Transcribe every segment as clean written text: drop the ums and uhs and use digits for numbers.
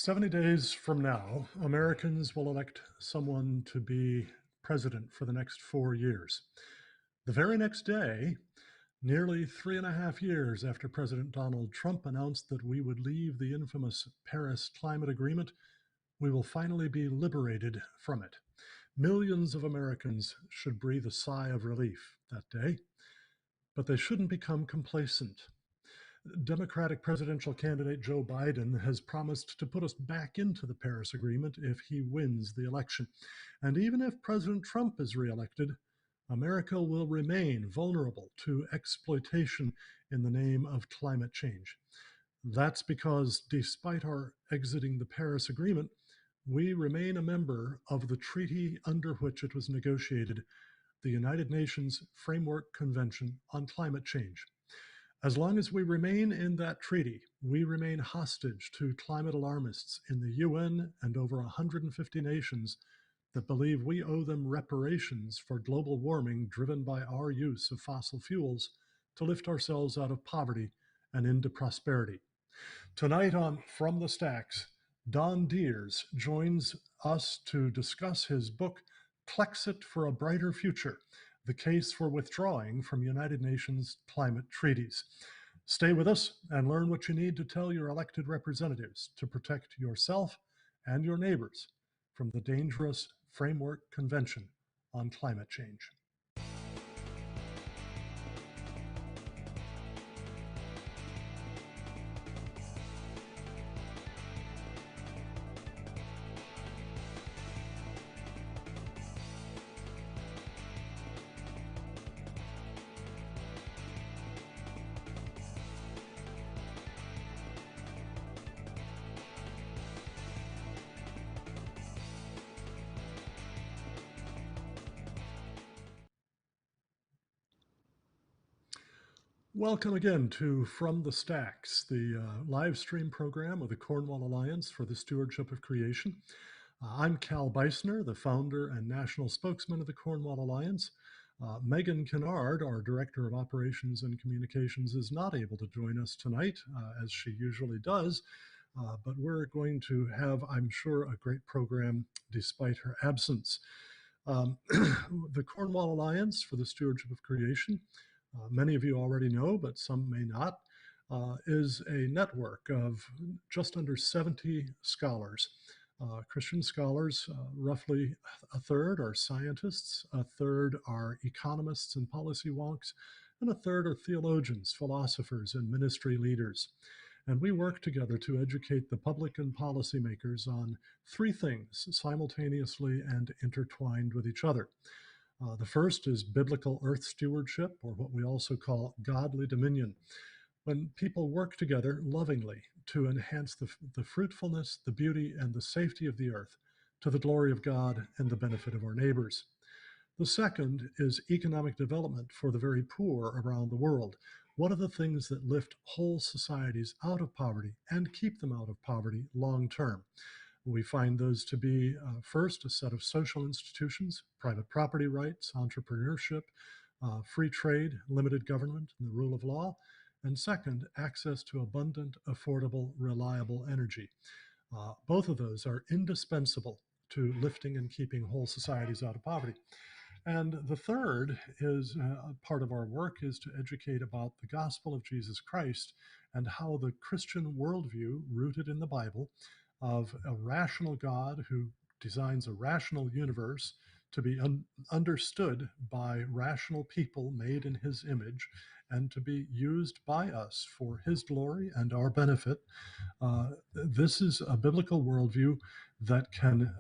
70 days from now, Americans will elect someone to be president for the next 4 years. The very next day, nearly 3.5 years after President Donald Trump announced that we would leave the infamous Paris Climate Agreement, we will finally be liberated from it. Millions of Americans should breathe a sigh of relief that day, but they shouldn't become complacent. Democratic presidential candidate Joe Biden has promised to put us back into the Paris Agreement if he wins the election. And even if President Trump is reelected, America will remain vulnerable to exploitation in the name of climate change. That's because despite our exiting the Paris Agreement, we remain a member of the treaty under which it was negotiated, the United Nations Framework Convention on Climate Change. As long as we remain in that treaty, we remain hostage to climate alarmists in the UN and over 150 nations that believe we owe them reparations for global warming driven by our use of fossil fuels to lift ourselves out of poverty and into prosperity. Tonight on From the Stacks, Donn Dears joins us to discuss his book, Clexit for a Brighter Future, the case for withdrawing from United Nations Climate Treaties. Stay with us and learn what you need to tell your elected representatives to protect yourself and your neighbors from the dangerous Framework Convention on Climate Change. Welcome again to From the Stacks, the live stream program of the Cornwall Alliance for the Stewardship of Creation. I'm Cal Beisner, the founder and national spokesman of the Cornwall Alliance. Megan Kennard, our Director of Operations and Communications, is not able to join us tonight, as she usually does, but we're going to have, I'm sure, a great program despite her absence. The Cornwall Alliance for the Stewardship of Creation, many of you already know, but some may not, is a network of just under 70 scholars, Christian scholars. Roughly a third are scientists, a third are economists and policy wonks, and a third are theologians, philosophers, and ministry leaders. And we work together to educate the public and policymakers on three things simultaneously and intertwined with each other. The first is biblical earth stewardship, or what we also call godly dominion, when people work together lovingly to enhance the fruitfulness, the beauty, and the safety of the earth to the glory of God and the benefit of our neighbors. The second is economic development for the very poor around the world. What are the things that lift whole societies out of poverty and keep them out of poverty long term? We find those to be, first, a set of social institutions, private property rights, entrepreneurship, free trade, limited government, and the rule of law. And second, access to abundant, affordable, reliable energy. Both of those are indispensable to lifting and keeping whole societies out of poverty. And the third is part of our work is to educate about the gospel of Jesus Christ and how the Christian worldview rooted in the Bible of a rational God who designs a rational universe to be understood by rational people made in his image and to be used by us for his glory and our benefit. This is a biblical worldview that can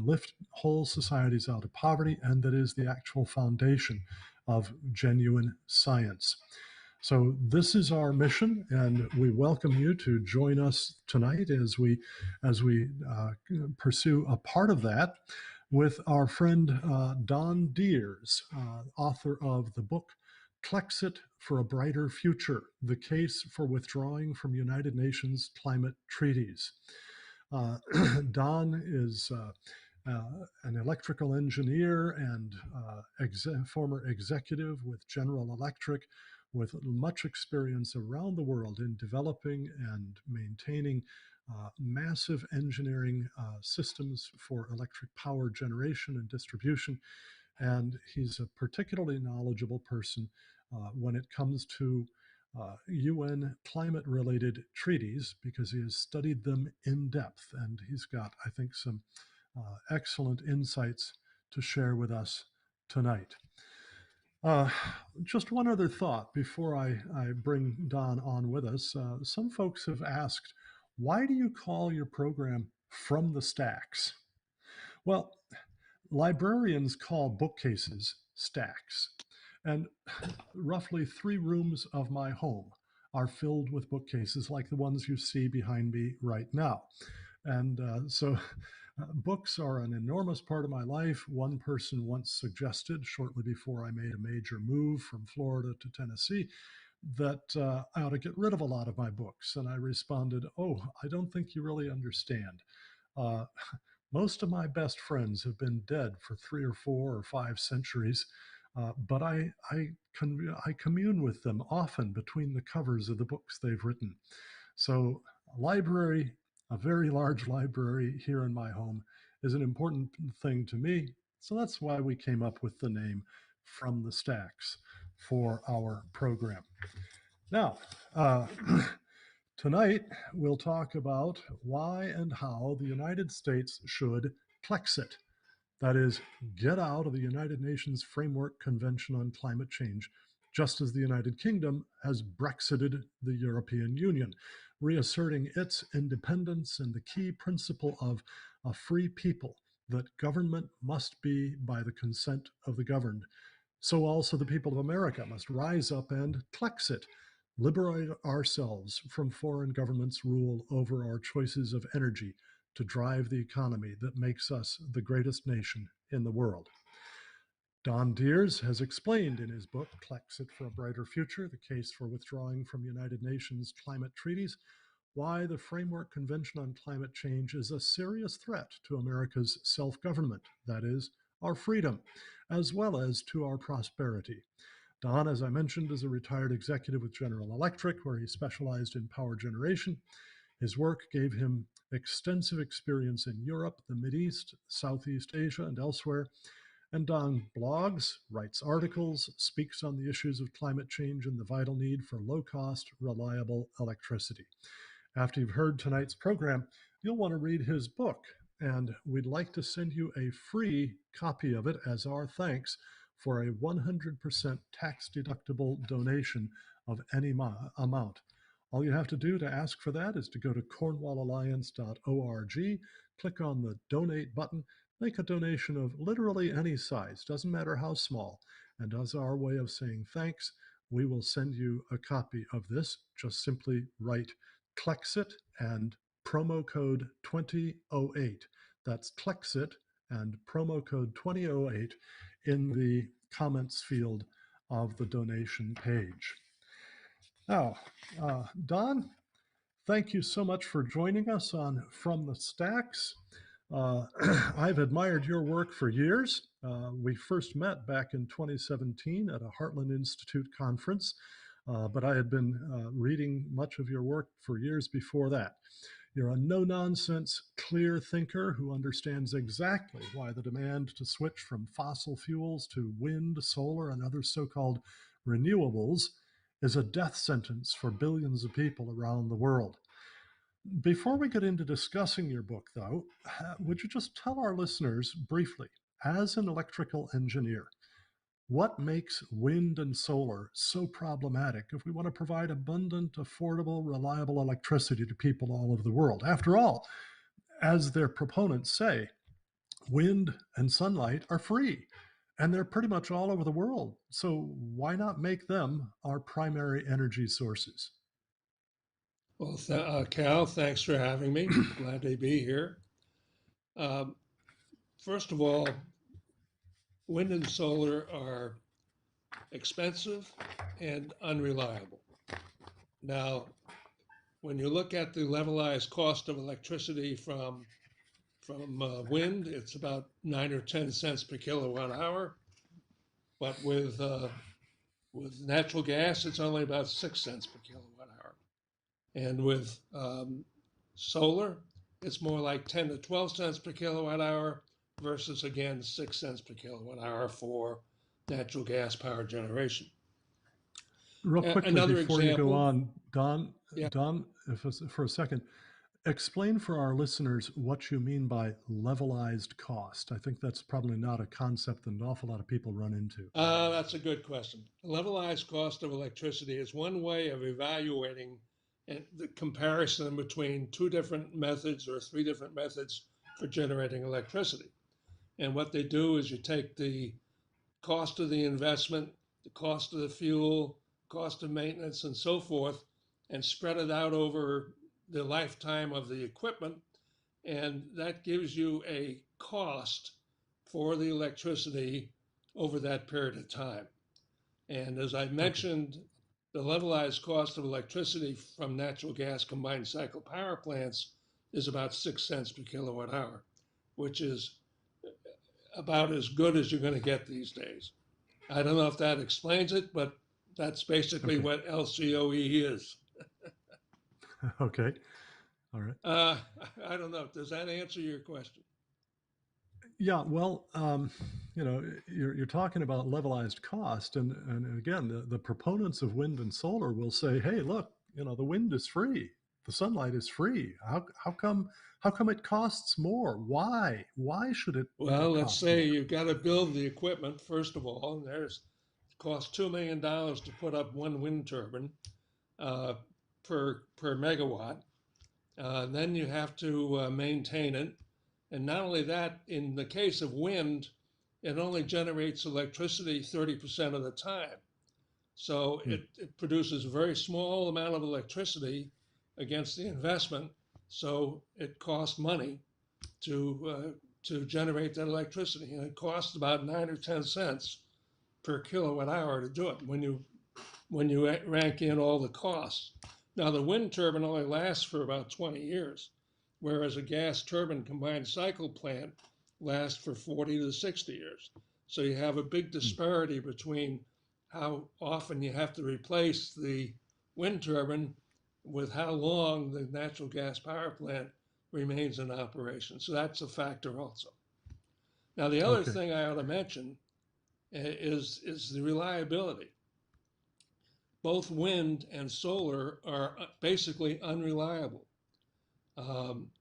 lift whole societies out of poverty, and that is the actual foundation of genuine science. So this is our mission, and we welcome you to join us tonight as we pursue a part of that with our friend Donn Dears, author of the book Clexit for a Brighter Future, the case for withdrawing from United Nations Climate Treaties. Donn is an electrical engineer and former executive with General Electric, with much experience around the world in developing and maintaining massive engineering systems for electric power generation and distribution. And he's a particularly knowledgeable person when it comes to UN climate related treaties because he has studied them in depth. And he's got, I think, some excellent insights to share with us tonight. Uh, just one other thought before I bring Donn on with us. Some folks have asked, why do you call your program From the Stacks? Well, librarians call bookcases stacks. And roughly 3 rooms of my home are filled with bookcases like the ones you see behind me right now. And so books are an enormous part of my life. One person once suggested, shortly before I made a major move from Florida to Tennessee, that I ought to get rid of a lot of my books. And I responded, oh, I don't think you really understand. Uh, most of my best friends have been dead for 3 or 4 or 5 centuries, but I commune with them often between the covers of the books they've written. So a library, a very large library here in my home, is an important thing to me. So that's why we came up with the name From the Stacks for our program. Now, tonight we'll talk about why and how the United States should Clexit. That is, get out of the United Nations Framework Convention on Climate Change, just as the United Kingdom has Brexited the European Union, reasserting its independence and the key principle of a free people, that government must be by the consent of the governed. So also the people of America must rise up and Clexit, liberate ourselves from foreign governments' rule over our choices of energy to drive the economy that makes us the greatest nation in the world. Donn Dears has explained in his book, Clexit for a Brighter Future, the case for withdrawing from United Nations Climate Treaties, why the Framework Convention on Climate Change is a serious threat to America's self-government, that is, our freedom, as well as to our prosperity. Donn, as I mentioned, is a retired executive with General Electric, where he specialized in power generation. His work gave him extensive experience in Europe, the Mideast, Southeast Asia, and elsewhere. And Donn blogs, writes articles, speaks on the issues of climate change and the vital need for low-cost, reliable electricity. After you've heard tonight's program, you'll want to read his book, and we'd like to send you a free copy of it as our thanks for a 100% tax-deductible donation of any amount. All you have to do to ask for that is to go to cornwallalliance.org, click on the donate button, make a donation of literally any size, doesn't matter how small, and as our way of saying thanks, we will send you a copy of this. Just simply write Clexit and promo code 2008. That's Clexit and promo code 2008 in the comments field of the donation page. Now, Donn, thank you so much for joining us on From the Stacks. I've admired your work for years. We first met back in 2017 at a Heartland Institute conference, but I had been reading much of your work for years before that. You're a no-nonsense, clear thinker who understands exactly why the demand to switch from fossil fuels to wind, solar, and other so-called renewables is a death sentence for billions of people around the world. Before we get into discussing your book, though, would you just tell our listeners briefly, as an electrical engineer, what makes wind and solar so problematic if we want to provide abundant, affordable, reliable electricity to people all over the world? After all, as their proponents say, wind and sunlight are free, and they're pretty much all over the world. So why not make them our primary energy sources? Well, Cal, thanks for having me. Glad to be here. Um, First of all, wind and solar are expensive and unreliable. Now, when you look at the levelized cost of electricity from wind, it's about 9 or 10 cents per kilowatt hour, but with natural gas, it's only about 6 cents per kilowatt hour, and with Solar, it's more like 10 to 12 cents per kilowatt hour versus, again, 6 cents per kilowatt hour for natural gas power generation. Real quickly Another before you go example, on, yeah, Don, for a second, explain for our listeners what you mean by levelized cost. I think that's probably not a concept that an awful lot of people run into. that's a good question. Levelized cost of electricity is one way of evaluating the comparison between two different methods or three different methods for generating electricity. And what they do is you take the cost of the investment, the cost of the fuel, cost of maintenance, and so forth, and spread it out over the lifetime of the equipment. And that gives you a cost for the electricity over that period of time. And as I Okay. mentioned, the levelized cost of electricity from natural gas combined cycle power plants is about 6 cents per kilowatt hour, which is about as good as you're going to get these days. I don't know if that explains it, but that's basically Okay. what LCOE is. Okay. All right. Uh, I don't know. Does that answer your question? Yeah. Well, you're talking about levelized cost, and again, the proponents of wind and solar will say, "Hey, look, the wind is free, the sunlight is free. How come it costs more? Why should it Well, let's cost say more?" you've got to build the equipment first of all, and there's cost $2 million to put up one wind turbine uh, per megawatt. Then you have to maintain it, and not only that, in the case of wind, it only generates electricity 30% of the time. So Hmm. it produces a very small amount of electricity against the investment. So it costs money to generate that electricity, and it costs about 9 or 10 cents per kilowatt hour to do it when you rank in all the costs. Now the wind turbine only lasts for about 20 years, whereas a gas turbine combined cycle plant lasts for 40 to 60 years. So you have a big Hmm. disparity between how often you have to replace the wind turbine with how long the natural gas power plant remains in operation. So that's a factor also. Now, the other Okay. thing I ought to mention is the reliability. Both wind and solar are basically unreliable. Um,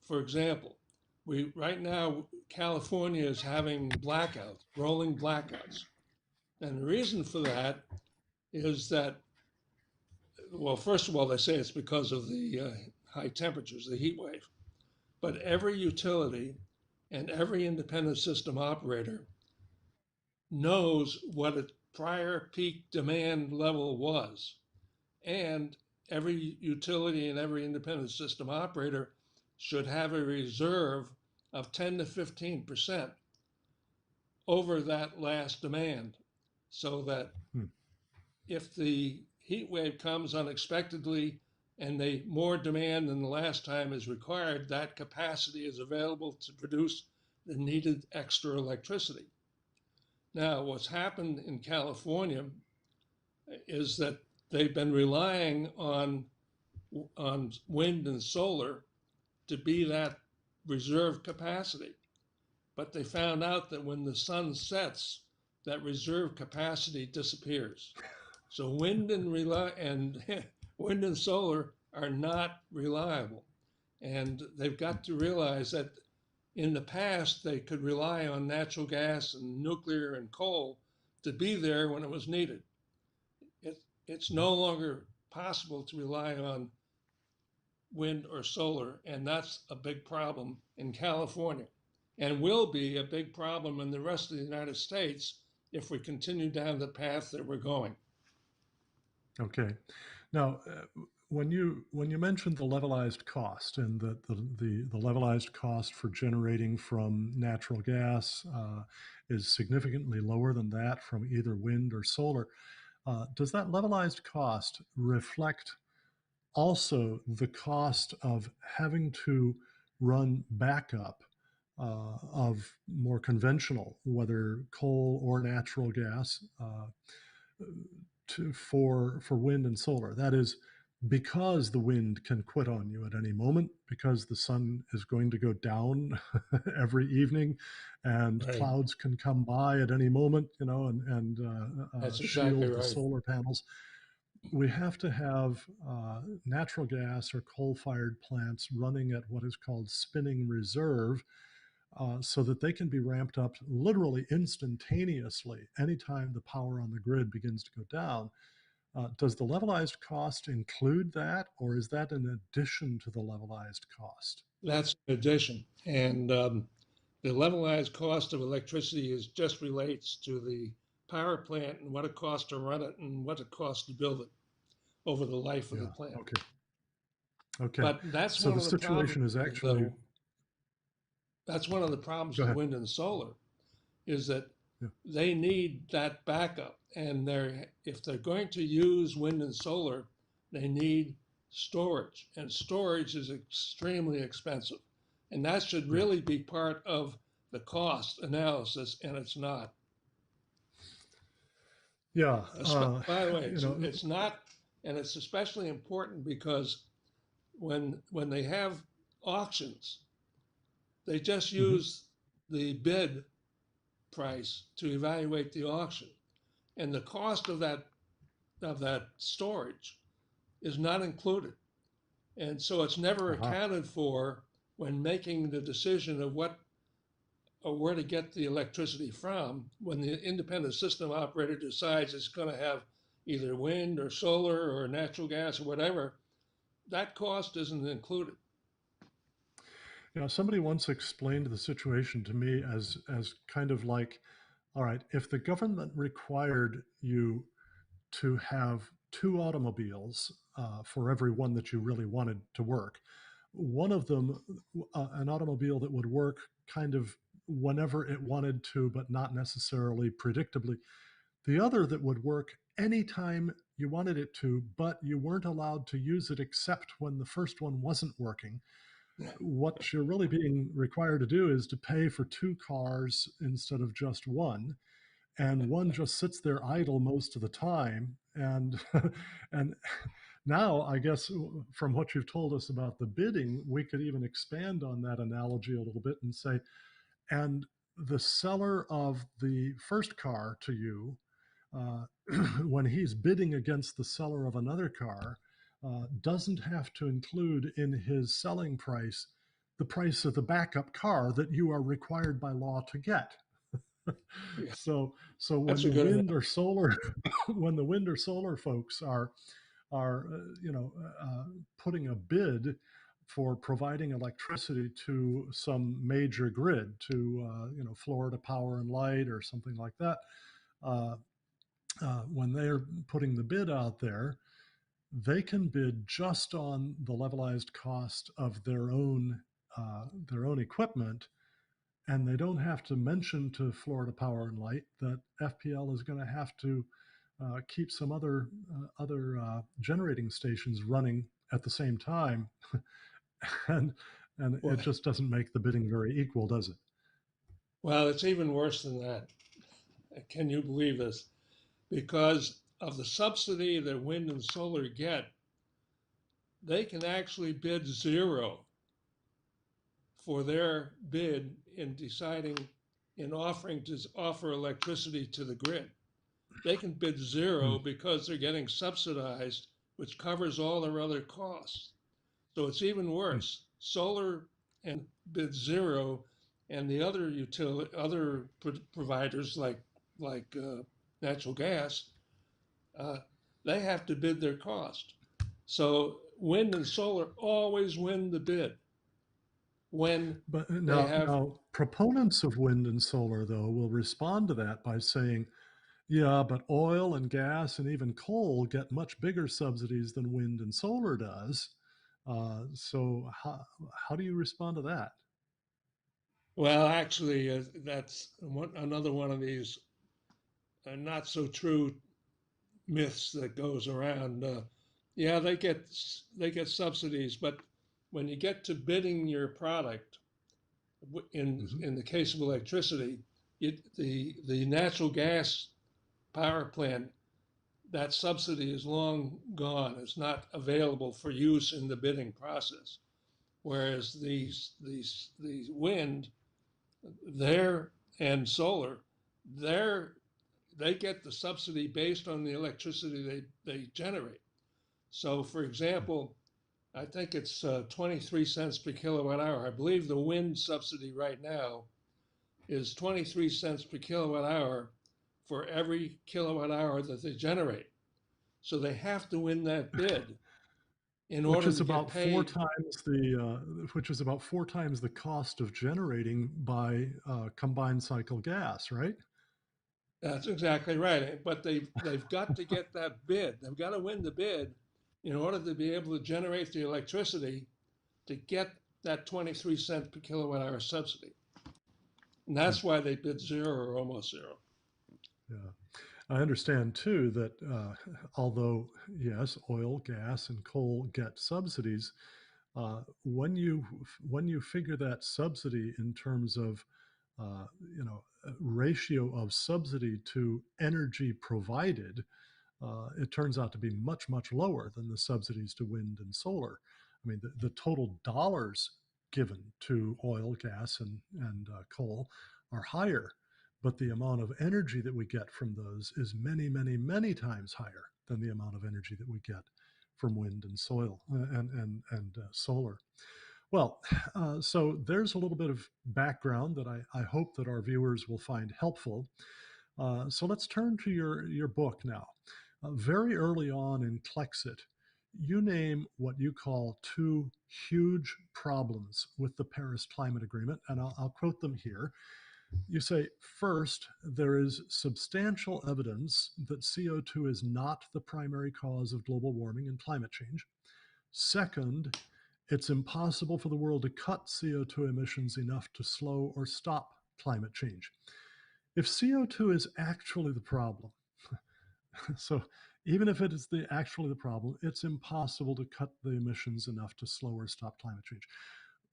for example, we right now California is having blackouts, rolling blackouts, and the reason for that is that, well, first of all, they say it's because of the high temperatures, the heat wave. But every utility and every independent system operator knows what its prior peak demand level was. And every utility and every independent system operator should have a reserve of 10 to 15% over that last demand so that Hmm. if the heat wave comes unexpectedly and more demand than the last time is required, that capacity is available to produce the needed extra electricity. Now, what's happened in California is that they've been relying on wind and solar to be that reserve capacity. But they found out that when the sun sets, that reserve capacity disappears. So and wind and solar are not reliable. And they've got to realize that in the past they could rely on natural gas and nuclear and coal to be there when it was needed. It's no longer possible to rely on wind or solar, and that's a big problem in California and will be a big problem in the rest of the United States if we continue down the path that we're going. Okay. Now, when you mentioned the levelized cost and the levelized cost for generating from natural gas is significantly lower than that from either wind or solar, does that levelized cost reflect also the cost of having to run backup of more conventional, whether coal or natural gas, for wind and solar? That is, because the wind can quit on you at any moment, because the sun is going to go down every evening, and Right. clouds can come by at any moment, and That's exactly shield the right. solar panels. We have to have natural gas or coal-fired plants running at what is called spinning reserve, so that they can be ramped up literally instantaneously anytime the power on the grid begins to go down. Does the levelized cost include that, or is that in addition to the levelized cost? That's an addition. And the levelized cost of electricity is just relates to the power plant and what it costs to run it and what it costs to build it over the life of the Yeah. plant. Okay. Okay. But that's So one the of the problems, situation is actually. though. That's one of the problems Go with ahead. wind and solar is that Yeah. they need that backup. And if they're going to use wind and solar, they need storage. And storage is extremely expensive. And that should Yeah. really be part of the cost analysis, and it's not. Yeah. By the way, You know. it's not, and it's especially important because when they have auctions, they just Mhm. use the bid price to evaluate the auction, and the cost of that storage is not included, and so it's never Aha. accounted for when making the decision of what or where to get the electricity from. When the independent system operator decides it's going to have either wind or solar or natural gas or whatever, that cost isn't included. Somebody once explained the situation to me as kind of like, all right, if the government required you to have two automobiles for every one that you really wanted to work, one of them, an automobile that would work kind of whenever it wanted to, but not necessarily predictably, the other that would work anytime you wanted it to, but you weren't allowed to use it except when the first one wasn't working. What you're really being required to do is to pay for two cars instead of just one, and one just sits there idle most of the time. And and now I guess from what you've told us about the bidding, we could even expand on that analogy a little bit and say, and the seller of the first car to you, uh, when he's bidding against the seller of another car, doesn't have to include in his selling price the price of the backup car that you are required by law to get. Yeah, So when that's a the good wind enough. or solar when the wind or solar folks are putting a bid for providing electricity to some major grid, to Florida Power and Light or something like that, uh, when they're putting the bid out there, they can bid just on the levelized cost of their own equipment, and they don't have to mention to Florida Power and Light that FPL is going to have to keep some other generating stations running at the same time, and Well, it just doesn't make the bidding very equal, does it? well, it's even worse than that. Can you believe this? Because of the subsidy that wind and solar get, they can actually bid zero for their bid in deciding in offering to offer electricity to the grid. They can bid Hmm. zero because they're getting subsidized, which covers all their other costs. So it's even Hmm. worse. Solar and bid zero, and the other providers like natural gas, uh, they have to bid their cost. So wind and solar always win the bid when But they now, have. proponents of wind and solar, though, will respond to that by saying, yeah, but oil and gas and even coal get much bigger subsidies than wind and solar does. So how do you respond to that? Well, actually, that's another one of these not so true myths that goes around. Yeah, they get subsidies, but when you get to bidding your product, Mhm. in the case of electricity, the natural gas power plant that subsidy is long gone. It's not available for use in the bidding process. Whereas these wind, their and solar, they're they get the subsidy based on the electricity they generate. So, for example, I think it's 23 cents per kilowatt hour. I believe the wind subsidy right now is 23 cents per kilowatt hour for every kilowatt hour that they generate. So they have to win that bid in which order is to get about four paid. times which is about 4 times the cost of generating by combined cycle gas, right? That's exactly right. But they've got to get that bid. They've got to win the bid in order to be able to generate the electricity to get that 23 cent per kilowatt hour subsidy. And Hmm. that's why they bid zero or almost zero. Yeah. I understand too that although, yes, oil, gas, and coal get subsidies, when you figure that subsidy in terms of ratio of subsidy to energy provided, it turns out to be much, much lower than the subsidies to wind and solar. I mean, the total dollars given to oil, gas, and coal are higher, but the amount of energy that we get from those is many, many, many times higher than the amount of energy that we get from wind and soil and solar. Well, so there's a little bit of background that I hope that our viewers will find helpful. So let's turn to your book now. Very early on in Clexit, you name what you call two huge problems with the Paris Climate Agreement, and I'll quote them here. You say, first, there is substantial evidence that CO2 is not the primary cause of global warming and climate change. Second, it's impossible for the world to cut CO2 emissions enough to slow or stop climate change. If CO2 is actually the problem, so even if it is actually the problem, it's impossible to cut the emissions enough to slow or stop climate change.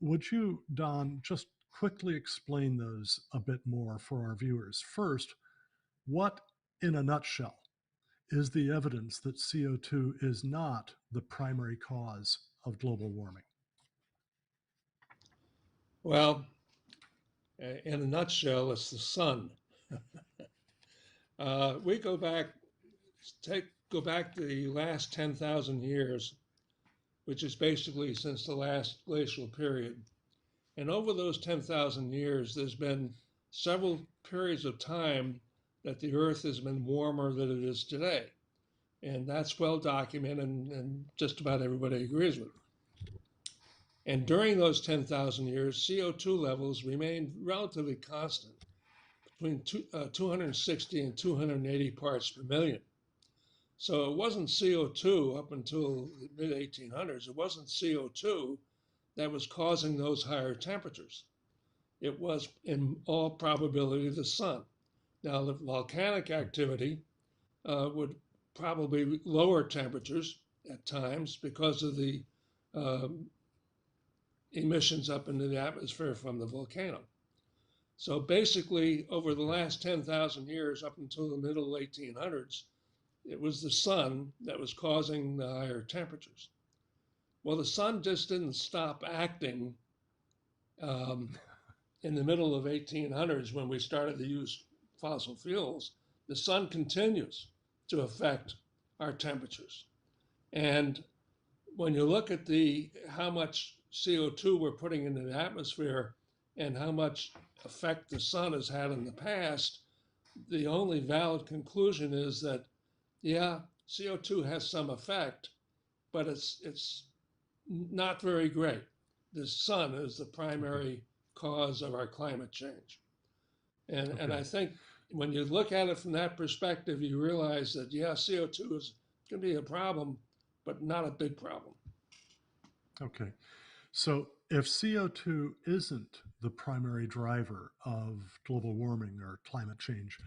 Would you, Donn, just quickly explain those a bit more for our viewers? First, what, in a nutshell, is the evidence that CO2 is not the primary cause of global warming? Well, in a nutshell, it's the sun. We go back to the last 10,000 years, which is basically since the last glacial period. And over those 10,000 years, there's been several periods of time that the Earth has been warmer than it is today. And that's well documented, and just about everybody agrees with. And during those 10,000 years, CO2 levels remained relatively constant between 260 and 280 parts per million. So it wasn't CO2 up until the mid 1800s, it wasn't CO2 that was causing those higher temperatures. It was, in all probability, the sun. Now, the volcanic activity would probably lower temperatures at times because of the um, emissions up into the atmosphere from the volcano. So basically, over the last 10,000 years, up until the middle 1800s, it was the sun that was causing the higher temperatures. Well, the sun just didn't stop acting um, in the middle of 1800s when we started to use fossil fuels. The sun continues to affect our temperatures. And when you look at the how much CO2 we're putting into the atmosphere and how much effect the sun has had in the past, the only valid conclusion is that, yeah, CO2 has some effect, but it's not very great. The sun is the Okay. primary cause of our climate change. And Okay. I think when you look at it from that perspective, you realize that, yeah, CO2 is going to be a problem, but not a big problem. Okay. So if CO2 isn't the primary driver of global warming or climate change,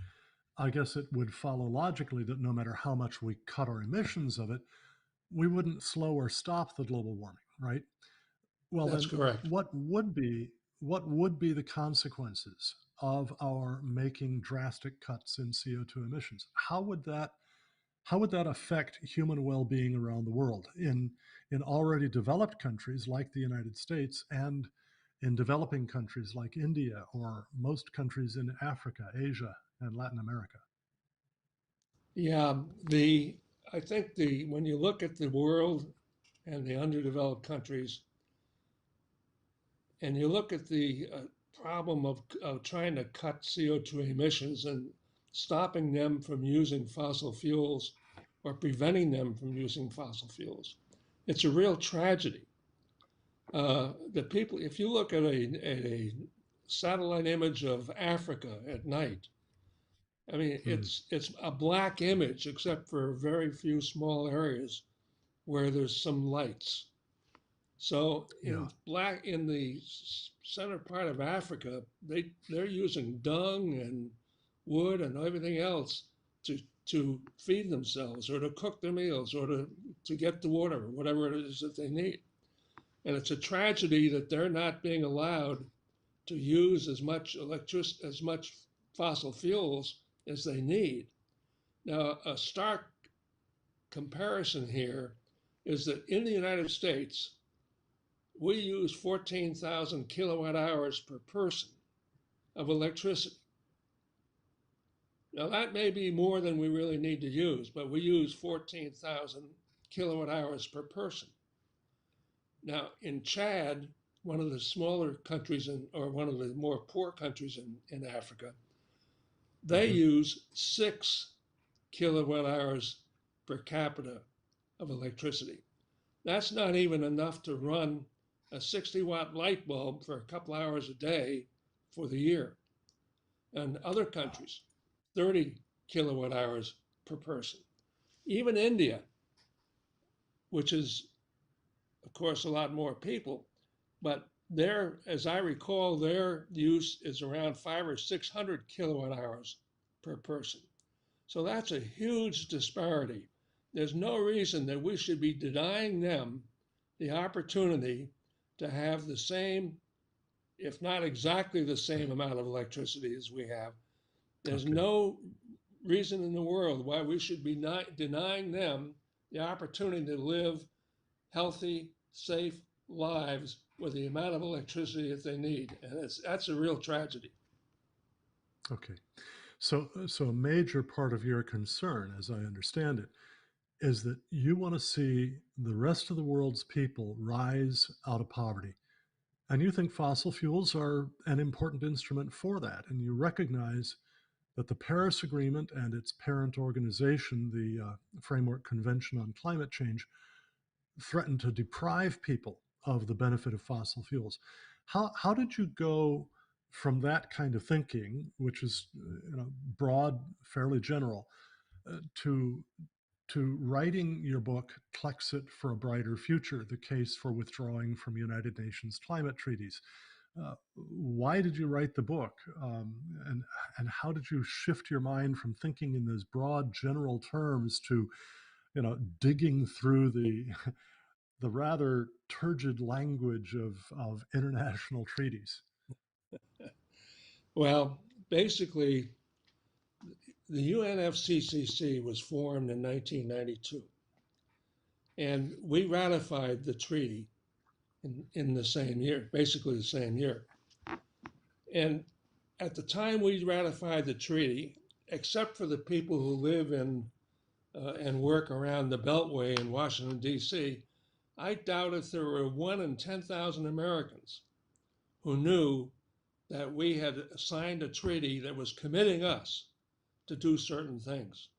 I guess it would follow logically that no matter how much we cut our emissions of it, we wouldn't slow or stop the global warming, right? Well, That's then correct. what would be the consequences of our making drastic cuts in CO2 emissions? how would that affect human well-being around the world in already developed countries like the United States and in developing countries like India or most countries in Africa, Asia, and Latin America? Yeah, I think the when you look at the world and the underdeveloped countries, and you look at the problem of trying to cut CO2 emissions and stopping them from using fossil fuels or preventing them from using fossil fuels, it's a real tragedy. The people, if you look at a satellite image of Africa at night, I mean, Mm, it's a black image except for very few small areas where there's some lights. So yeah. in the center part of Africa, they're using dung and wood and everything else to to feed themselves or to cook their meals or to get the water or whatever it is that they need. And it's a tragedy that they're not being allowed to use as much as much fossil fuels as they need. Now, a stark comparison here is that in the United States, we use 14,000 kilowatt hours per person of electricity. Now, that may be more than we really need to use, but we use 14,000 kilowatt hours per person. Now, in Chad, one of the smaller countries or one of the more poor countries in Africa, they Hmm. use 6 kilowatt hours per capita of electricity. That's not even enough to run a 60-watt light bulb for a couple hours a day for the year. And other Wow. countries, 30 kilowatt hours per person. Even India, which is, of course, a lot more people, but as I recall, their use is around 500 or 600 kilowatt hours per person. So that's a huge disparity. There's no reason that we should be denying them the opportunity to have the same, if not exactly the same amount of electricity as we have. There's Okay. no reason in the world why we should be not denying them the opportunity to live healthy, safe lives with the amount of electricity that they need. And that's a real tragedy. Okay. So a major part of your concern, as I understand it, is that you want to see the rest of the world's people rise out of poverty. And you think fossil fuels are an important instrument for that. And you recognize that the Paris Agreement and its parent organization, the Framework Convention on Climate Change, threaten to deprive people of the benefit of fossil fuels. How did you go from that kind of thinking, which is broad, fairly general, to writing your book, Clexit for a Brighter Future, the case for withdrawing from United Nations climate treaties? Why did you write the book? And, and how did you shift your mind from thinking in those broad general terms to, digging through the rather turgid language of international treaties? Well, basically, the UNFCCC was formed in 1992, and we ratified the treaty in the same year, basically the same year. And at the time we ratified the treaty, except for the people who live in and work around the Beltway in Washington, D.C., I doubt if there were 1 in 10,000 Americans who knew that we had signed a treaty that was committing us to do certain things.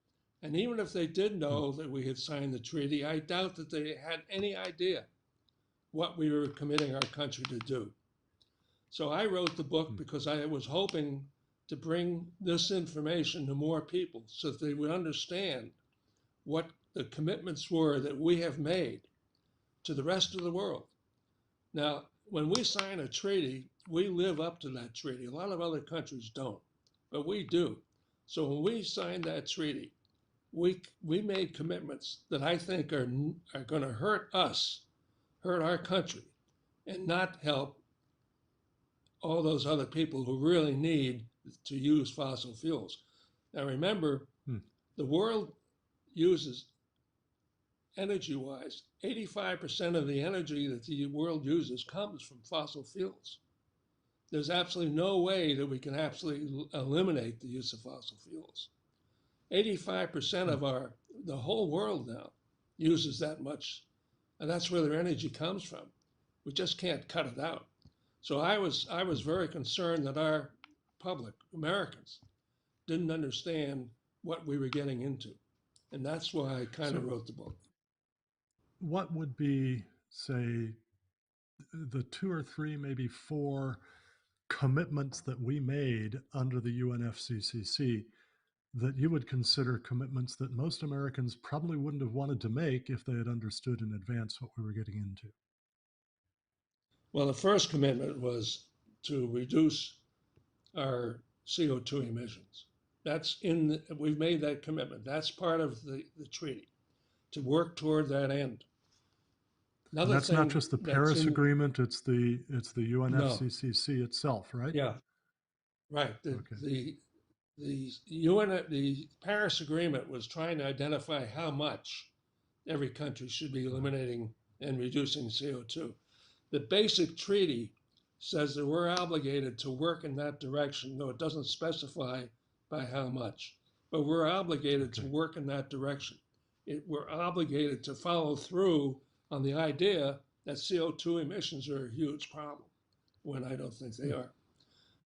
And even if they did Hmm. know that we had signed the treaty, I doubt that they had any idea what we were committing our country to do. So I wrote the book Hmm. because I was hoping to bring this information to more people so that they would understand what the commitments were that we have made to the rest of the world. Now, when we sign a treaty, we live up to that treaty. A lot of other countries don't, but we do. So when we signed that treaty, we made commitments that I think are going to hurt us, hurt our country, and not help all those other people who really need to use fossil fuels. Now remember, Hmm. the world uses, energy-wise, 85% of the energy that the world uses comes from fossil fuels. There's absolutely no way that we can absolutely eliminate the use of fossil fuels. 85% of the whole world now uses that much, and that's where their energy comes from. We just can't cut it out. So I was very concerned that our public, Americans, didn't understand what we were getting into. And that's why I kind of So, wrote the book. what would be, say, the two or three, maybe four commitments that we made under the UNFCCC that you would consider commitments that most Americans probably wouldn't have wanted to make if they had understood in advance what we were getting into? Well, the first commitment was to reduce our CO2 emissions. We've made that commitment. That's part of the treaty to work toward that end. And Another that's not thing just the that's Paris in, Agreement, it's the no, UNFCCC itself, right? yeah, right. Okay. The Paris Agreement was trying to identify how much every country should be eliminating and reducing CO2. The basic treaty says that we're obligated to work in that direction, though it doesn't specify by how much, but we're obligated to work in that direction. We're obligated to follow through on the idea that CO2 emissions are a huge problem, when I don't think they are.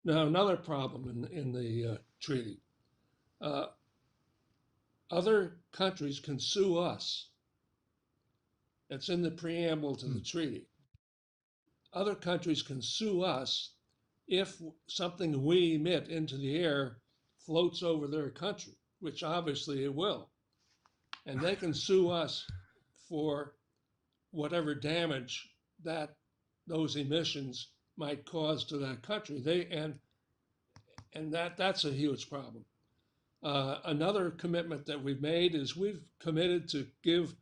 Now, another problem in the treaty, other countries can sue us. It's in the preamble to the treaty. Other countries can sue us if something we emit into the air floats over their country, which obviously it will. And they can sue us for whatever damage that those emissions might cause to that country. That's a huge problem. Another commitment that we've made is we've committed to give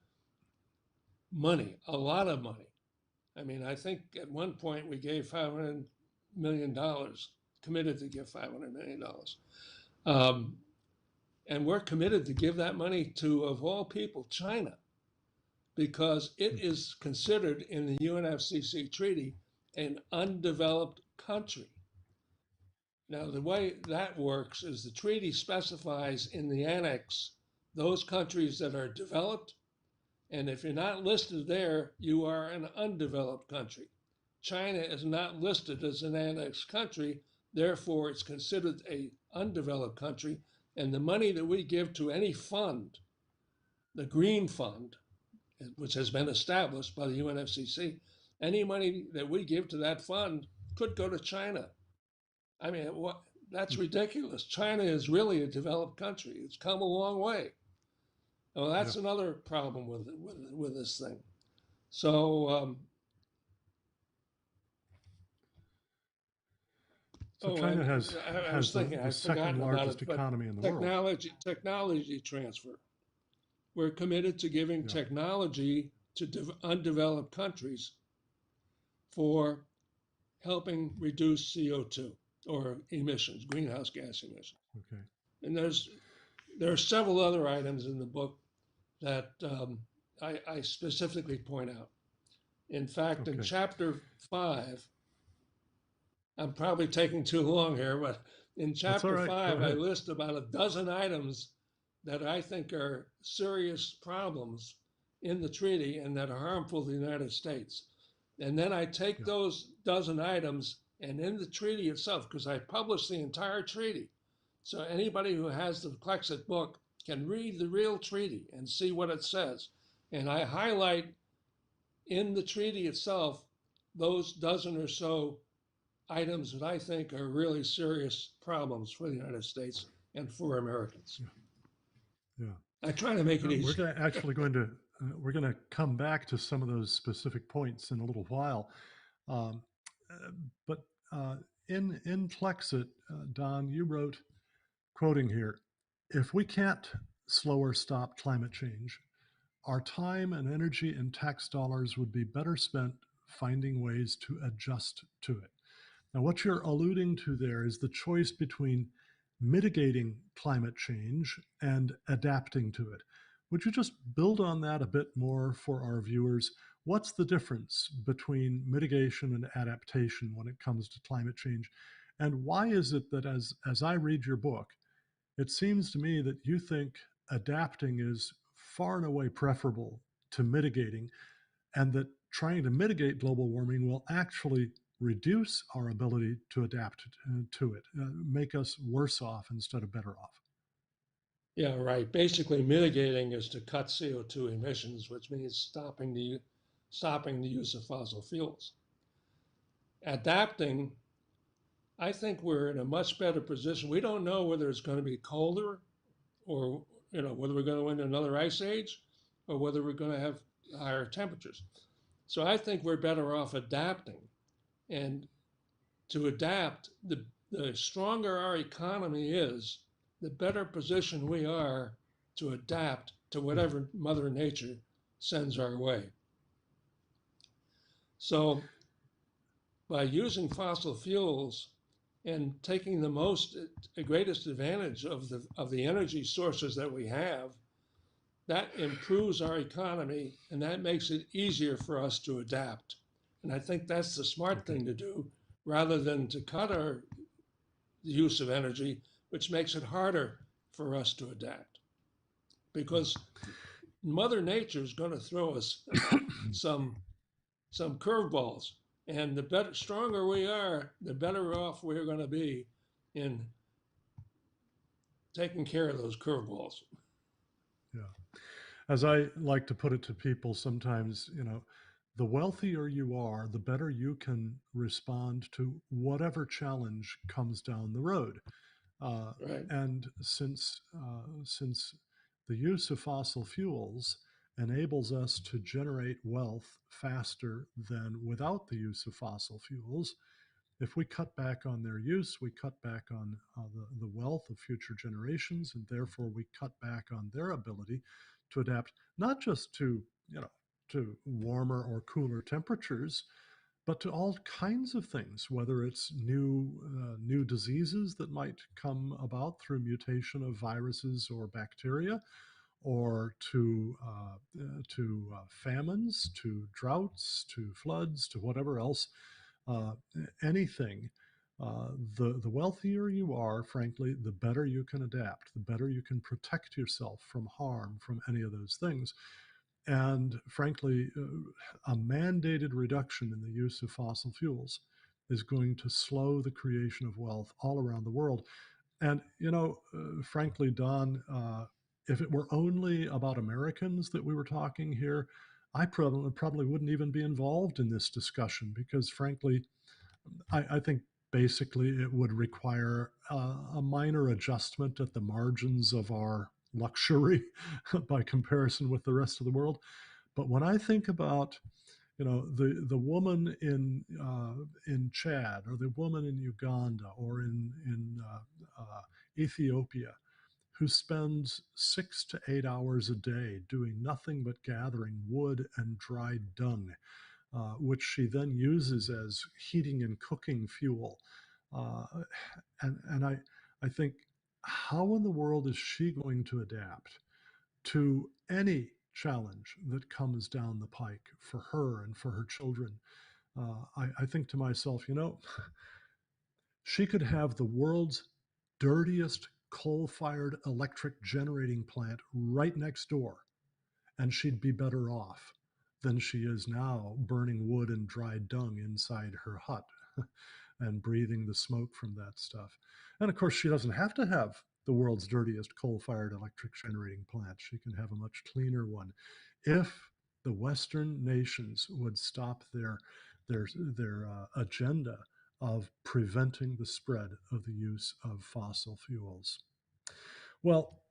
money, a lot of money. I mean, I think at one point we gave $500 million, committed to give $500 million. And we're committed to give that money to, of all people, China, because it is considered in the UNFCCC treaty an undeveloped country. Now, the way that works is the treaty specifies in the annex those countries that are developed, and if you're not listed there, you are an undeveloped country. China is not listed as an annexed country, therefore it's considered an undeveloped country, and the money that we give to any fund, the Green Fund, which has been established by the UNFCCC, any money that we give to that fund could go to China. I mean, that's ridiculous. China is really a developed country. It's come a long way. Well, that's another problem with this thing. So, China I was thinking, the I've second forgotten about largest it, but economy in the world. technology transfer. We're committed to giving technology to undeveloped countries for helping reduce CO2 or emissions, greenhouse gas emissions. Okay. And there are several other items in the book that I specifically point out. In fact, in chapter 5, I'm probably taking too long here, but in chapter 5, I list about a dozen items that I think are serious problems in the treaty and that are harmful to the United States. And then I take those dozen items and in the treaty itself, because I published the entire treaty, so anybody who has the Clexit book can read the real treaty and see what it says. And I highlight in the treaty itself those dozen or so items that I think are really serious problems for the United States and for Americans. Yeah. I try to make it easy. We're going to come back to some of those specific points in a little while. But in Clexit, Donn, you wrote, quoting here, "If we can't slow or stop climate change, our time and energy and tax dollars would be better spent finding ways to adjust to it." Now, what you're alluding to there is the choice between mitigating climate change and adapting to it. Would you just build on that a bit more for our viewers? What's the difference between mitigation and adaptation when it comes to climate change? And why is it that as I read your book, it seems to me that you think adapting is far and away preferable to mitigating, and that trying to mitigate global warming will actually reduce our ability to adapt to it, make us worse off instead of better off? Yeah, right. Basically, mitigating is to cut CO2 emissions, which means stopping the use of fossil fuels. Adapting, I think we're in a much better position. We don't know whether it's going to be colder or whether we're going to win another ice age or whether we're going to have higher temperatures. So I think we're better off adapting. And to adapt, the stronger our economy is, the better position we are to adapt to whatever Mother Nature sends our way. So by using fossil fuels and taking the greatest advantage of the energy sources that we have, that improves our economy and that makes it easier for us to adapt. And I think that's the smart Okay. thing to do rather than to cut our use of energy, which makes it harder for us to adapt. Because Mother Nature is going to throw us some curveballs, and the stronger we are, the better off we're going to be in taking care of those curveballs. Yeah. As I like to put it to people sometimes, the wealthier you are, the better you can respond to whatever challenge comes down the road. Uh, Right. and since the use of fossil fuels enables us to generate wealth faster than without the use of fossil fuels, if we cut back on their use, we cut back on the wealth of future generations, and therefore we cut back on their ability to adapt, not just to warmer or cooler temperatures, but to all kinds of things, whether it's new diseases that might come about through mutation of viruses or bacteria, or to famines, to droughts, to floods, to whatever else, uh, anything. The wealthier you are, frankly, the better you can adapt, the better you can protect yourself from harm from any of those things. And frankly, a mandated reduction in the use of fossil fuels is going to slow the creation of wealth all around the world. And, frankly, Donn, if it were only about Americans that we were talking here, I probably wouldn't even be involved in this discussion because, frankly, I think basically it would require a minor adjustment at the margins of our luxury by comparison with the rest of the world. But when I think about the woman in Chad, or the woman in Uganda, or in Ethiopia, who spends 6 to 8 hours a day doing nothing but gathering wood and dried dung, which she then uses as heating and cooking fuel. Uh, and I think, how in the world is she going to adapt to any challenge that comes down the pike for her and for her children? I think to myself, she could have the world's dirtiest coal fired electric generating plant right next door, and she'd be better off than she is now burning wood and dried dung inside her hut and breathing the smoke from that stuff. And of course, she doesn't have to have the world's dirtiest coal fired electric generating plant. She can have a much cleaner one if the Western nations would stop their agenda of preventing the spread of the use of fossil fuels. Well,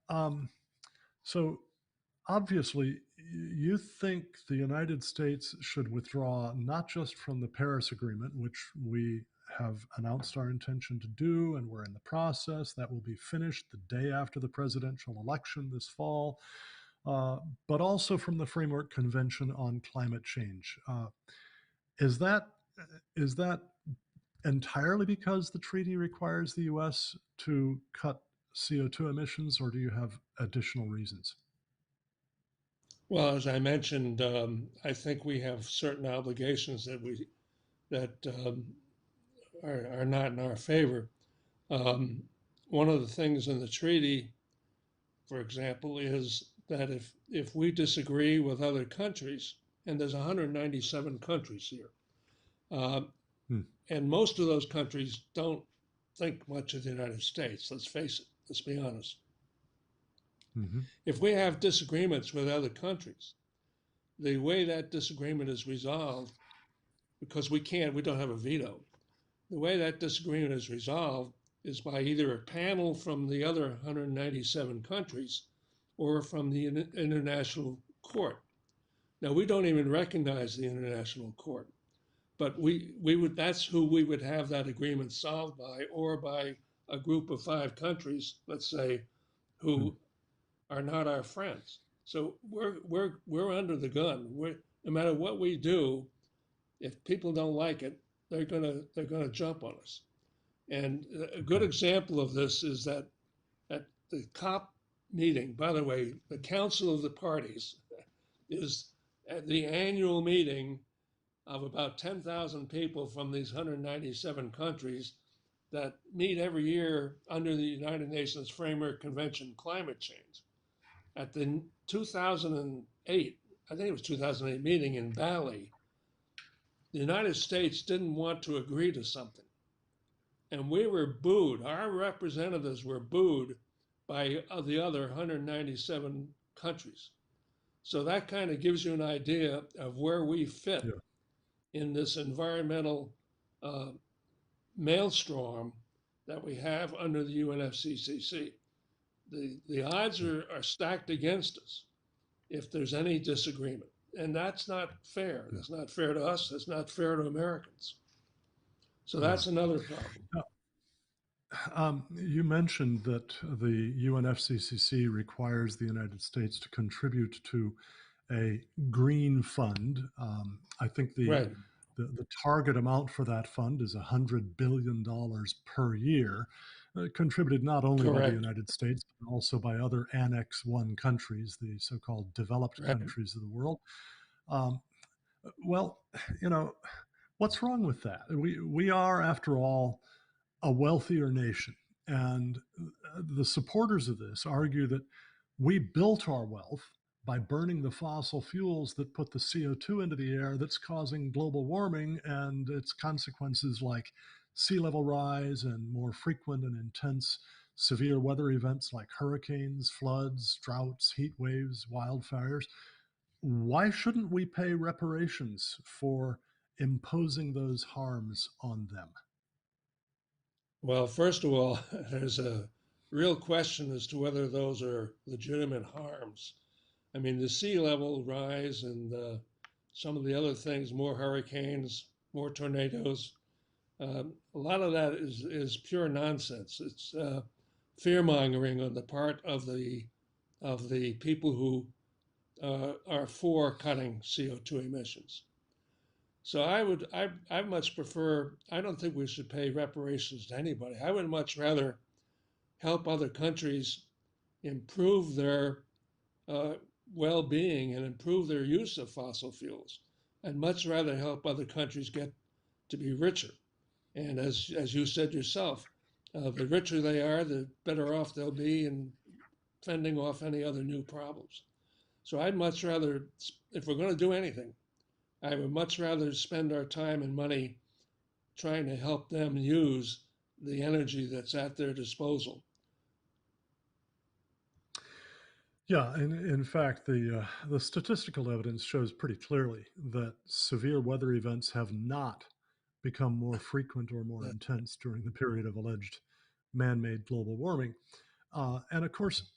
so obviously, you think the United States should withdraw not just from the Paris Agreement, which we have announced our intention to do, and we're in the process. That will be finished the day after the presidential election this fall, uh, but also from the Framework Convention on Climate Change. Is that is that entirely because the treaty requires the U.S. to cut CO2 emissions, or do you have additional reasons? Well, as I mentioned, I think we have certain obligations that are not in our favor. Um, One of the things in the treaty, for example, is that if we disagree with other countries, and there's 197 countries here, uh, Hmm. and most of those countries don't think much of the United States. Let's face it. Let's be honest. Hmm. If we have disagreements with other countries, the way that disagreement is resolved, because we don't have a veto, the way that disagreement is resolved is by either a panel from the other 197 countries or from the International Court. Now, we don't even recognize the International Court, but we would that's who we would have that agreement solved by, or by a group of 5 countries, let's say, Hmm. who are not our friends. So we're under the gun. No matter what we do, if people don't like it, they're gonna jump on us. And a good Okay. example of this is that at the COP meeting, by the way, the Council of the Parties is at the annual meeting of about 10,000 people from these 197 countries that meet every year under the United Nations Framework Convention Climate Change. At the 2008, I think it was 2008 meeting in Bali, the United States didn't want to agree to something. And we were booed. Our representatives were booed by the other 197 countries. So that kind of gives you an idea of where we fit Yeah. in this environmental uh, maelstrom that we have under the UNFCCC. The odds are stacked against us if there's any disagreement. And that's not fair. Yeah. That's not fair to us. That's not fair to Americans. So Yeah. that's another problem. You mentioned that the UNFCCC requires the United States to contribute to a green fund. I think Right. the target amount for that fund is $100 billion per year, contributed not only by the Correct. United States, but also by other Annex 1 countries, the so called developed Right. countries of the world. Um, well, you know, what's wrong with that? We are, after all, a wealthier nation. And the supporters of this argue that we built our wealth by burning the fossil fuels that put the CO2 into the air that's causing global warming and its consequences like sea level rise and more frequent and intense severe weather events like hurricanes, floods, droughts, heat waves, wildfires. Why shouldn't we pay reparations for imposing those harms on them? Well, first of all, there's a real question as to whether those are legitimate harms. I mean, the sea level rise and some of the other things, more hurricanes, more tornadoes, a lot of that is pure nonsense. It's fear mongering on the part of the people who are for cutting CO2 emissions. So I much prefer. I don't think we should pay reparations to anybody. I would much rather help other countries improve their uh, well-being and improve their use of fossil fuels. I'd much rather help other countries get to be richer. And as you said yourself, the richer they are, the better off they'll be in fending off any other new problems. So I'd much rather, if we're going to do anything, I would much rather spend our time and money trying to help them use the energy that's at their disposal. Yeah, and in fact, the statistical evidence shows pretty clearly that severe weather events have not become more frequent or more intense during the period of alleged man-made global warming. And of course,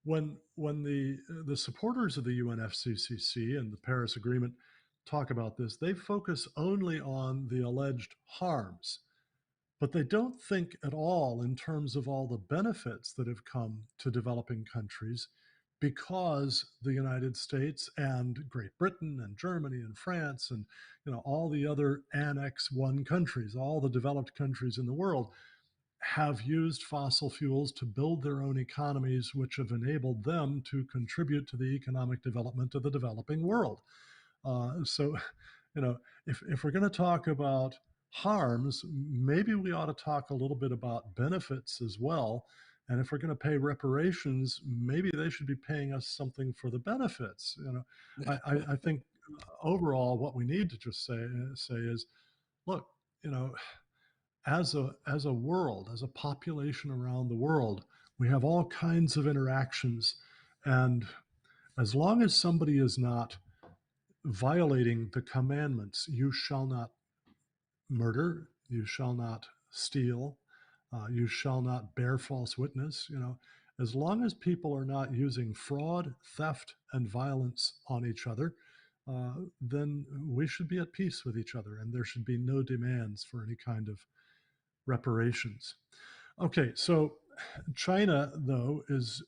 when the supporters of the UNFCCC and the Paris Agreement talk about this, they focus only on the alleged harms, but they don't think at all in terms of all the benefits that have come to developing countries because the United States and Great Britain and Germany and France and all the other Annex 1 countries, all the developed countries in the world have used fossil fuels to build their own economies, which have enabled them to contribute to the economic development of the developing world. So, you know, if we're going to talk about harms, maybe we ought to talk a little bit about benefits as well. And if we're going to pay reparations, maybe they should be paying us something for the benefits. I think overall, what we need to just say is, look, you know, as a world, as a population around the world, we have all kinds of interactions, and as long as somebody is not violating the commandments, you shall not murder, you shall not steal, you shall not bear false witness, as long as people are not using fraud, theft, and violence on each other, then we should be at peace with each other, and there should be no demands for any kind of reparations. Okay, so China, though, is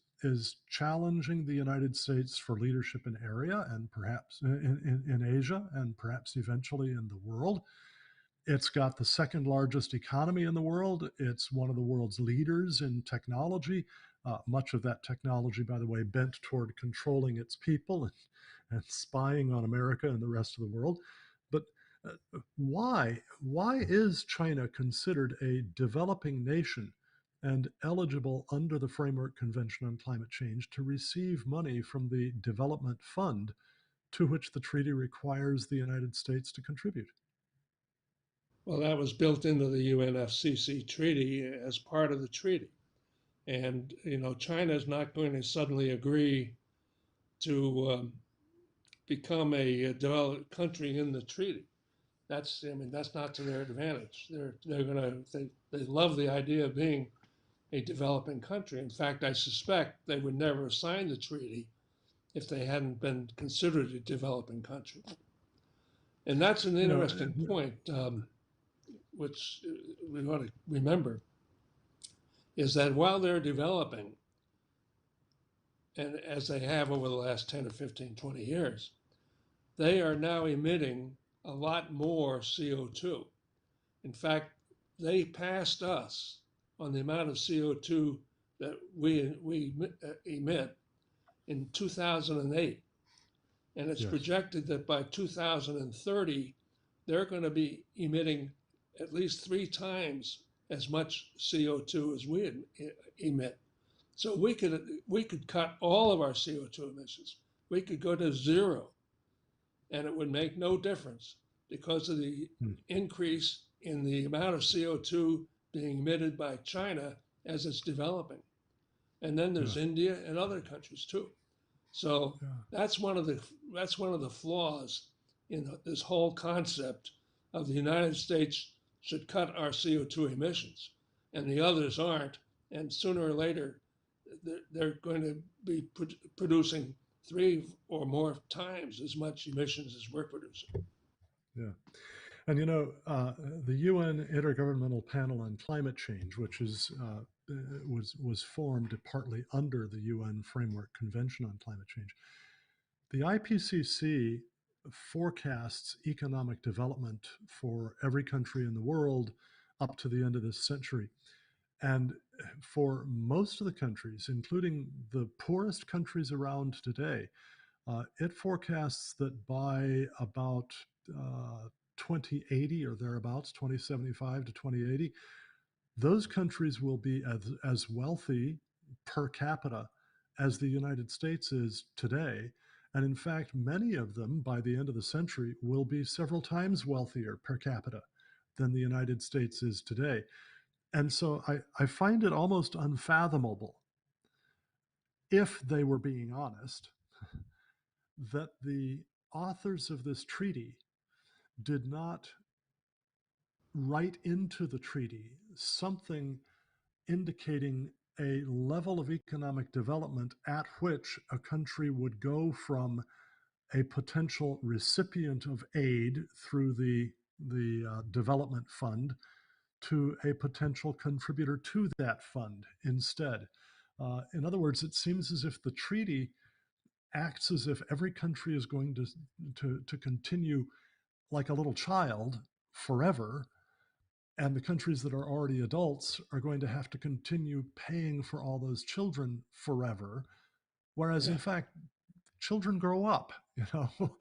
challenging the United States for leadership in area and perhaps in Asia and perhaps eventually in the world. It's got the second largest economy in the world. It's one of the world's leaders in technology. Much of that technology, by the way, bent toward controlling its people and spying on America and the rest of the world. But why is China considered a developing nation and eligible under the Framework Convention on Climate Change to receive money from the Development Fund to which the treaty requires the United States to contribute? Well, that was built into the UNFCCC treaty as part of the treaty. And, China is not going to suddenly agree to become a developed country in the treaty. That's not to their advantage. They love the idea of being a developing country. In fact, I suspect they would never have signed the treaty if they hadn't been considered a developing country. And that's an You know, interesting point, which we ought to remember, is that while they're developing, and as they have over the last 10 or 15, 20 years, they are now emitting a lot more CO2. In fact, they passed us on the amount of CO2 that we emit in 2008. And it's yes, projected that by 2030, they're going to be emitting at least 3 times as much CO2 as we emit. So we could cut all of our CO2 emissions. We could go to zero, and it would make no difference because of the hmm, increase in the amount of CO2 being emitted by China as it's developing. And then yeah, there's India and other countries too. So yeah, that's one of the flaws in this whole concept of the United States should cut our CO2 emissions, and the others aren't. And sooner or later, they're going to be producing 3 or more times as much emissions as we're producing. yeah. And the UN Intergovernmental Panel on Climate Change, which was formed partly under the UN Framework Convention on Climate Change, the IPCC forecasts economic development for every country in the world up to the end of this century. And for most of the countries, including the poorest countries around today, it forecasts that by about 2080 or thereabouts, 2075 to 2080, those countries will be as wealthy per capita as the United States is today. And in fact, many of them by the end of the century will be several times wealthier per capita than the United States is today. And so I find it almost unfathomable, if they were being honest, that the authors of this treaty did not write into the treaty something indicating a level of economic development at which a country would go from a potential recipient of aid through the development fund to a potential contributor to that fund instead. In other words, it seems as if the treaty acts as if every country is going to continue like a little child forever, And the countries that are already adults are going to have to continue paying for all those children forever. Whereas, in Yeah. fact, children grow up, you know.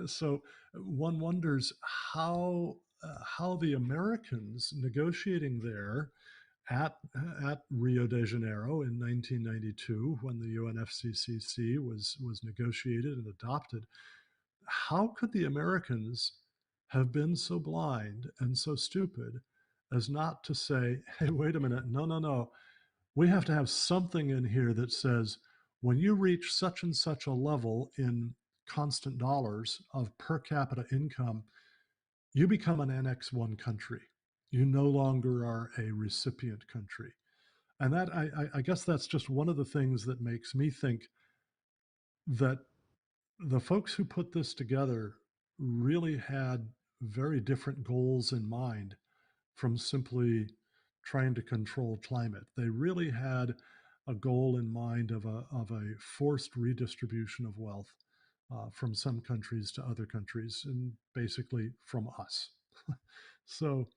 So one wonders how the Americans negotiating there at at Rio de Janeiro in 1992, when the UNFCCC was negotiated and adopted, how could the Americans have been so blind and so stupid as not to say, hey, wait a minute, no, no, no, we have to have something in here that says when you reach such and such a level in constant dollars of per capita income, you become an Annex 1 country. You no longer are a recipient country. And that, I guess that's just one of the things that makes me think that the folks who put this together really had very different goals in mind from simply trying to control climate. They really had a goal in mind of a forced redistribution of wealth from some countries to other countries, and basically from us. So,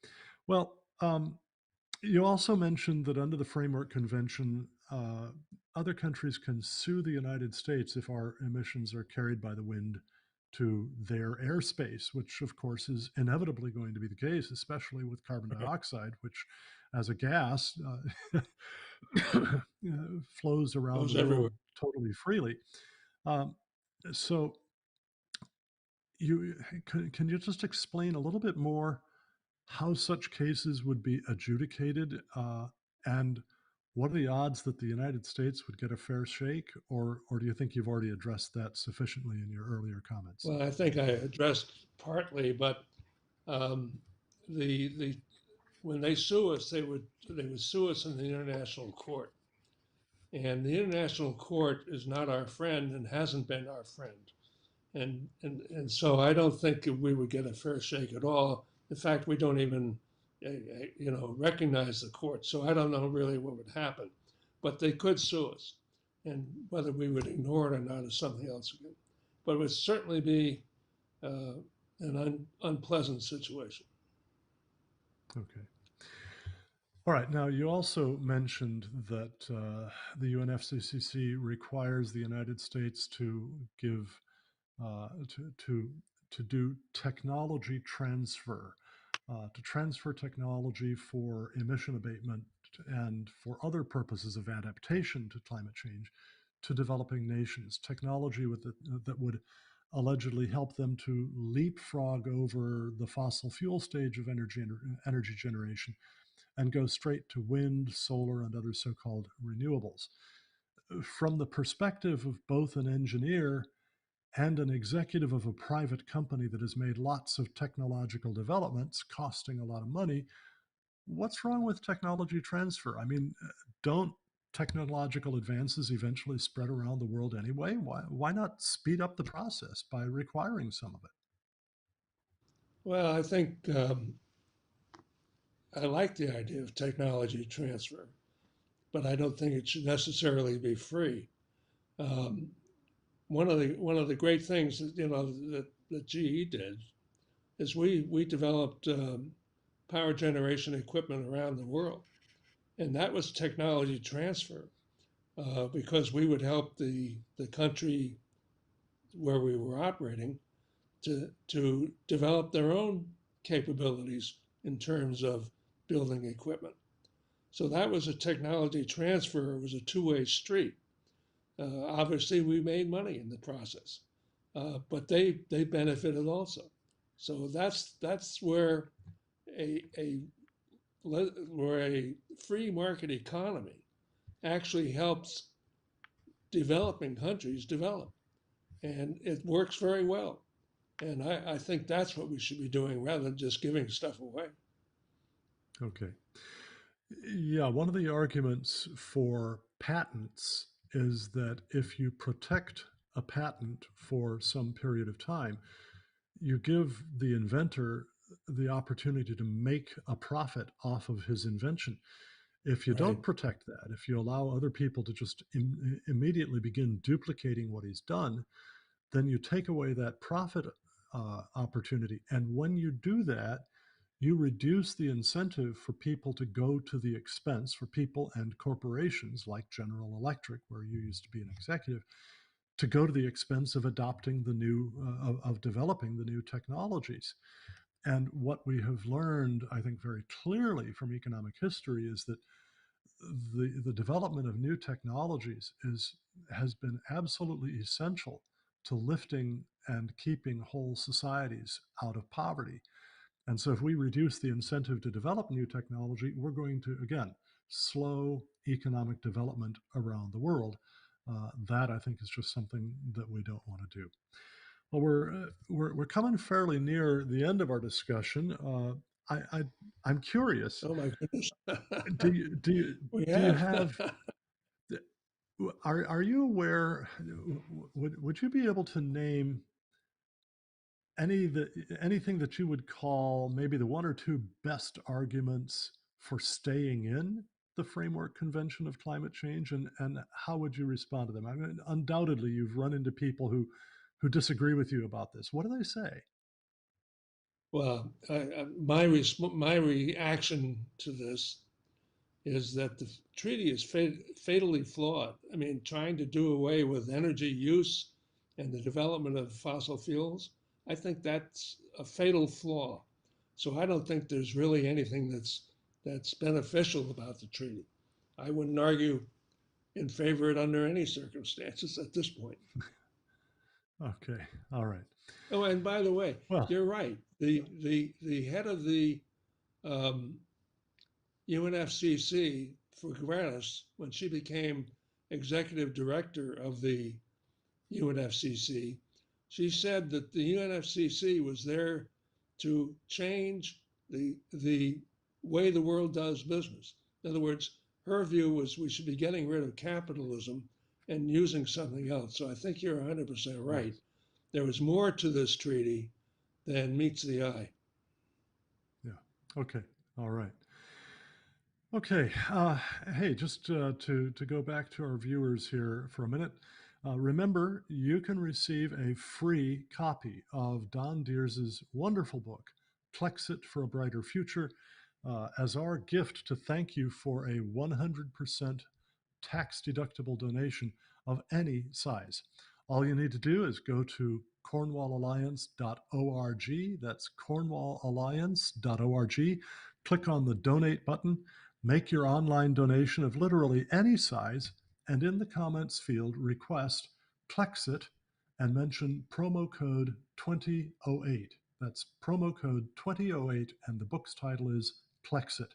well, you also mentioned that under the Framework Convention, other countries can sue the United States if our emissions are carried by the wind to their airspace, which of course is inevitably going to be the case, especially with carbon Right. dioxide, which as a gas flows around the Goes world everywhere. totally freely. Um, so you can you just explain a little bit more how such cases would be adjudicated, and what are the odds that the United States would get a fair shake, or do you think you've already addressed that sufficiently in your earlier comments? Well, I think I addressed partly, but um, the when they sue us, they would sue us in the international court, and the international court is not our friend and hasn't been our friend, and so I don't think we would get a fair shake at all. In fact, we don't even recognize the court, so I don't know really what would happen, but they could sue us, and whether we would ignore it or not is something else again. But it would certainly be uh, an unpleasant situation. Okay. All right. Now, you also mentioned that the UNFCCC requires the United States to give uh, to to to do technology transfer, to transfer technology for emission abatement and for other purposes of adaptation to climate change to developing nations. Technology that would allegedly help them to leapfrog over the fossil fuel stage of energy generation and go straight to wind, solar, and other so-called renewables. From the perspective of both an engineer and an executive of a private company that has made lots of technological developments costing a lot of money, what's wrong with technology transfer? I mean, don't technological advances eventually spread around the world anyway? Why not speed up the process by requiring some of it? Well, I think I like the idea of technology transfer, but I don't think it should necessarily be free. Um, one of the great things that GE did is we developed power generation equipment around the world, and that was technology transfer because we would help the country where we were operating to develop their own capabilities in terms of building equipment. So that was a technology transfer. It was a two-way street. Obviously, we made money in the process, but they benefited also. So that's a, a where a free market economy actually helps developing countries develop, and it works very well. And I think that's what we should be doing rather than just giving stuff away. Okay. Yeah, one of the arguments for patents is that if you protect a patent for some period of time, you give the inventor the opportunity to make a profit off of his invention. If you Right. don't protect that, if you allow other people to just immediately begin duplicating what he's done, then you take away that profit opportunity. And when you do that, you reduce the incentive for people to go to the expense, for people and corporations like General Electric, where you used to be an executive, to go to the expense of adopting the new, of developing the new technologies. And what we have learned, I think, very clearly from economic history is that the development of new technologies has been absolutely essential to lifting and keeping whole societies out of poverty. And so if we reduce the incentive to develop new technology, we're going to, again, slow economic development around the world. That I think is just something that we don't want to do. Well, we're coming fairly near the end of our discussion. I'm curious. Oh my goodness. Do you do you We do you have. have are you aware? Would you be able to name anything that you would call maybe the one or two best arguments for staying in the framework convention of climate change, and how would you respond to them? I mean, undoubtedly you've run into people who disagree with you about this. What do they say? Well, my reaction to this is that the treaty is fatally flawed. I mean, trying to do away with energy use and the development of fossil fuels, I think that's a fatal flaw. So I don't think there's really anything that's beneficial about the treaty. I wouldn't argue in favor of it under any circumstances at this point. Okay, all right. Oh, and by the way, Well, you're right. The head of the um, UNFCC for Greenwich, when she became executive director of the UNFCC, she said that the UNFCC was there to change the way the world does business. In other words, her view was we should be getting rid of capitalism and using something else. So I think you're 100% right. yes, There was more to this treaty than meets the eye. yeah, okay, all right. Okay. Hey, just to go back to our viewers here for a minute, remember you can receive a free copy of Donn Dears' wonderful book, Clexit for a Brighter Future, as our gift to thank you for a 100% tax deductible donation of any size. All you need to do is go to cornwallalliance.org. That's cornwallalliance.org. Click on the donate button, make your online donation of literally any size, and in the comments field, request Clexit and mention promo code 2008. That's promo code 2008, and the book's title is Clexit.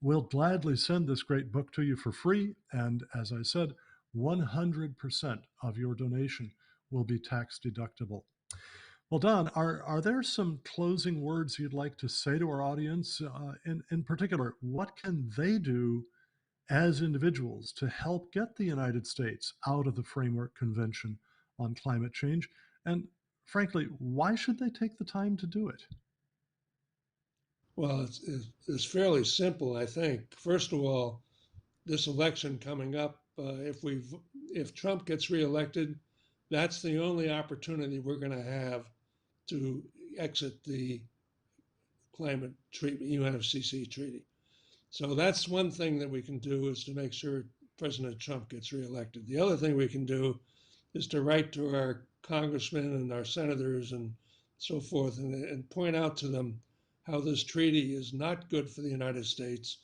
We'll gladly send this great book to you for free. And as I said, 100% of your donation will be tax deductible. Well, Donn, are there some closing words you'd like to say to our audience? In particular, what can they do as individuals to help get the United States out of the Framework Convention on Climate Change? And frankly, why should they take the time to do it? Well, it's fairly simple, I think. First of all, this election coming up, if Trump gets reelected, that's the only opportunity we're going to have to exit the climate treaty, UNFCC treaty. So that's one thing that we can do is to make sure President Trump gets reelected. The other thing we can do is to write to our congressmen and our senators and so forth and point out to them how this treaty is not good for the United States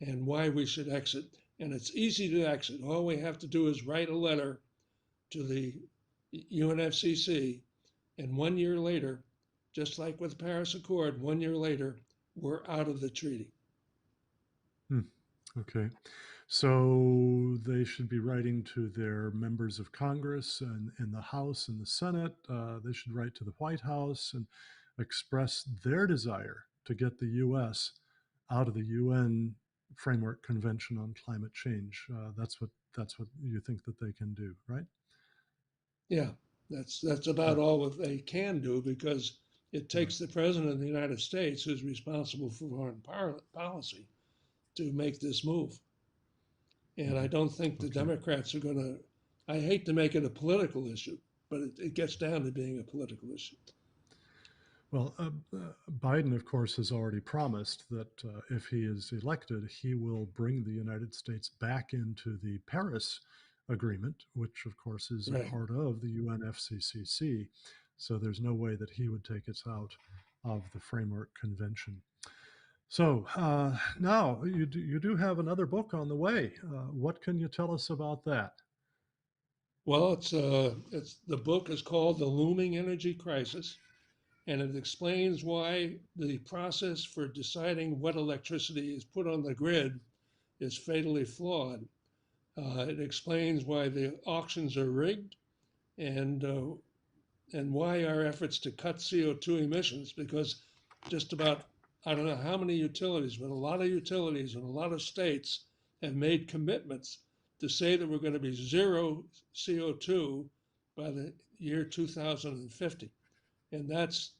and why we should exit. And it's easy to exit. All we have to do is write a letter to the UNFCC, and 1 year later, just like with the Paris Accord, 1 year later, we're out of the treaty. Hmm. Okay. So they should be writing to their members of Congress and in the House and the Senate. They should write to the White House and express their desire to get the U.S. out of the UN Framework Convention on Climate Change. That's what you think that they can do, right? Yeah, that's Yeah. about all that they can do because it Yeah. takes the president of the United States, who's responsible for foreign policy, to make this move. And I Mhm. don't think the Okay. Democrats are going to. I hate to make it a political issue, but it gets down to being a political issue. Well, Biden, of course, has already promised that if he is elected, he will bring the United States back into the Paris Agreement, which, of course, is a Right. part of the UNFCCC. So there's no way that he would take us out of the Framework Convention. So now you do have another book on the way. What can you tell us about that? Well, it's the book is called The Looming Energy Crisis, and it explains why the process for deciding what electricity is put on the grid is fatally flawed. It explains why the auctions are rigged and uh, and why our efforts to cut CO2 emissions, because just about, I don't know how many utilities, but a lot of utilities in a lot of states have made commitments to say that we're going to be zero CO2 by the year 2050. And that's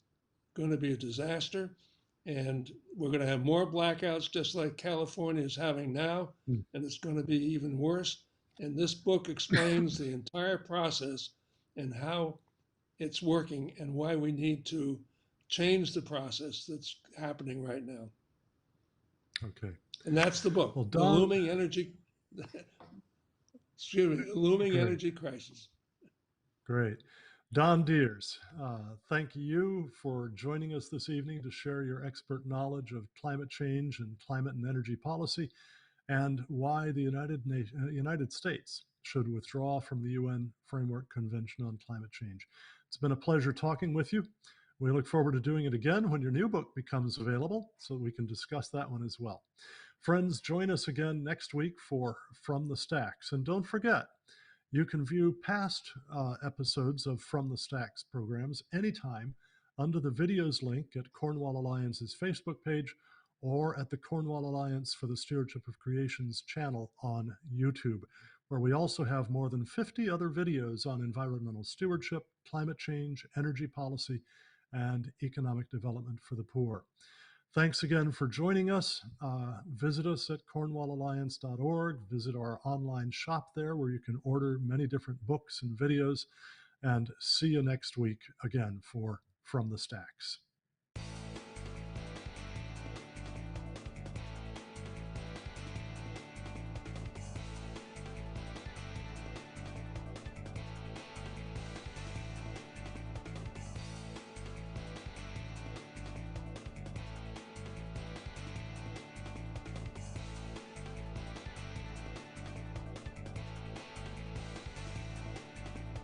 going to be a disaster. And we're going to have more blackouts just like California is having now. Hmm. And it's going to be even worse. And this book explains the entire process and how it's working and why we need to change the process that's happening right now. Okay. And that's the book, Well, The Don, Looming Energy, excuse me, The Looming great. Energy Crisis. Great. Donn Dears, thank you for joining us this evening to share your expert knowledge of climate change and climate and energy policy and why the United States should withdraw from the UN Framework Convention on Climate Change. It's been a pleasure talking with you. We look forward to doing it again when your new book becomes available so we can discuss that one as well. Friends, join us again next week for From the Stacks. And don't forget, you can view past episodes of From the Stacks programs anytime under the videos link at Cornwall Alliance's Facebook page or at the Cornwall Alliance for the Stewardship of Creation's channel on YouTube, where we also have more than 50 other videos on environmental stewardship, climate change, energy policy, and economic development for the poor. Thanks again for joining us. Visit us at cornwallalliance.org. Visit our online shop there where you can order many different books and videos. And see you next week again for From the Stacks.